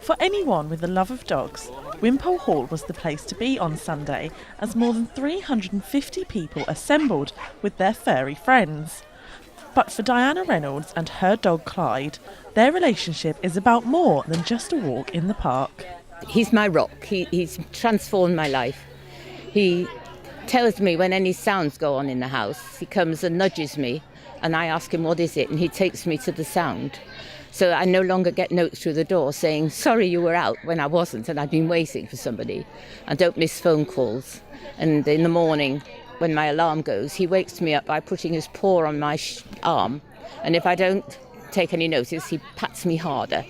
For anyone with a love of dogs, Wimpole Hall was the place to be on Sunday as more than 350 people assembled with their furry friends. But for Diana Reynolds and her dog Clyde, their relationship is about more than just a walk in the park. He's my rock. He's transformed my life. He tells me when any sounds go on in the house. He comes and nudges me and I ask him what is it and he takes me to the sound. So I no longer get notes through the door saying, sorry you were out, when I wasn't and I'd been waiting for somebody. I don't miss phone calls. And in the morning, when my alarm goes, he wakes me up by putting his paw on my arm. And if I don't take any notice, he pats me harder.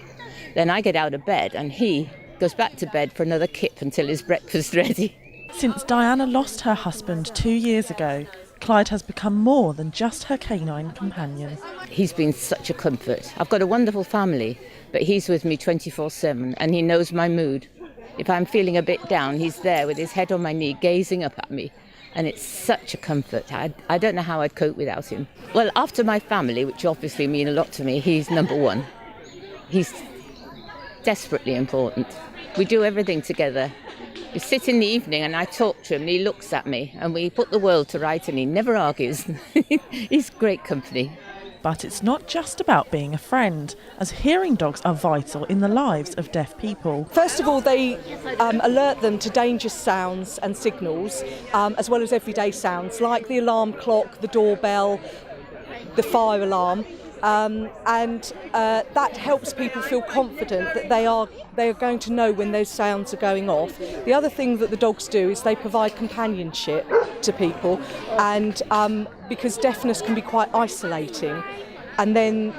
Then I get out of bed and he goes back to bed for another kip until his breakfast's ready. Since Diana lost her husband 2 years ago, Clyde has become more than just her canine companion. He's been such a comfort. I've got a wonderful family, but he's with me 24/7 and he knows my mood. If I'm feeling a bit down, he's there with his head on my knee, gazing up at me. And it's such a comfort. I don't know how I'd cope without him. Well, after my family, which obviously mean a lot to me, he's number one. He's desperately important. We do everything together. We sit in the evening and I talk to him and he looks at me and we put the world to right and he never argues. He's great company. But it's not just about being a friend, as hearing dogs are vital in the lives of deaf people. First of all, they alert them to dangerous sounds and signals, as well as everyday sounds like the alarm clock, the doorbell, the fire alarm. And that helps people feel confident that they are going to know when those sounds are going off. The other thing that the dogs do is they provide companionship to people, and because deafness can be quite isolating. And then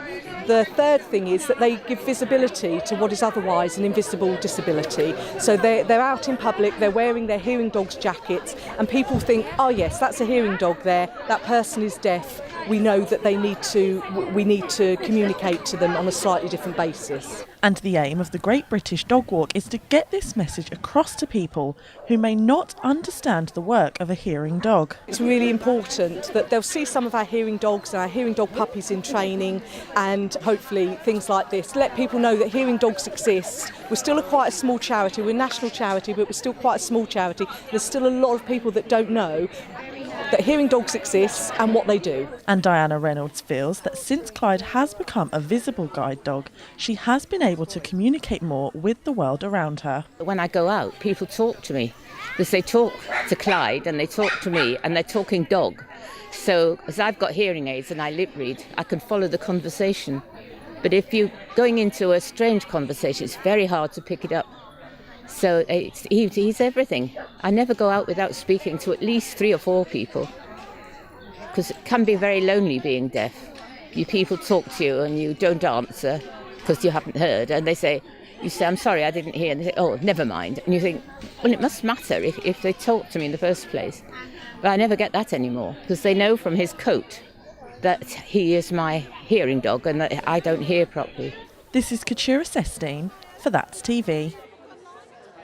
the third thing is that they give visibility to what is otherwise an invisible disability. So they're out in public, they're wearing their hearing dogs jackets, and people think, oh yes, that's a hearing dog there, that person is deaf. We know that we need to communicate to them on a slightly different basis. And the aim of the Great British Dog Walk is to get this message across to people who may not understand the work of a hearing dog. It's really important that they'll see some of our hearing dogs and our hearing dog puppies in training, and hopefully things like this. Let people know that hearing dogs exist. We're still quite a small charity, we're a national charity, but we're still quite a small charity. There's still a lot of people that don't know that hearing dogs exist and what they do. And Diana Reynolds feels that since Clyde has become a visible guide dog, she has been able to communicate more with the world around her. When I go out, people talk to me because they talk to Clyde and they talk to me and they're talking dog. So as I've got hearing aids and I lip read, I can follow the conversation. But if you're going into a strange conversation, it's very hard to pick it up. So he's everything. I never go out without speaking to at least 3 or 4 people, because it can be very lonely being deaf. People talk to you and you don't answer because you haven't heard, and you say, I'm sorry, I didn't hear, and they say, oh, never mind. And you think, well, it must matter if they talk to me in the first place. But I never get that anymore, because they know from his coat that he is my hearing dog and that I don't hear properly. This is Katura Sestine for That's TV.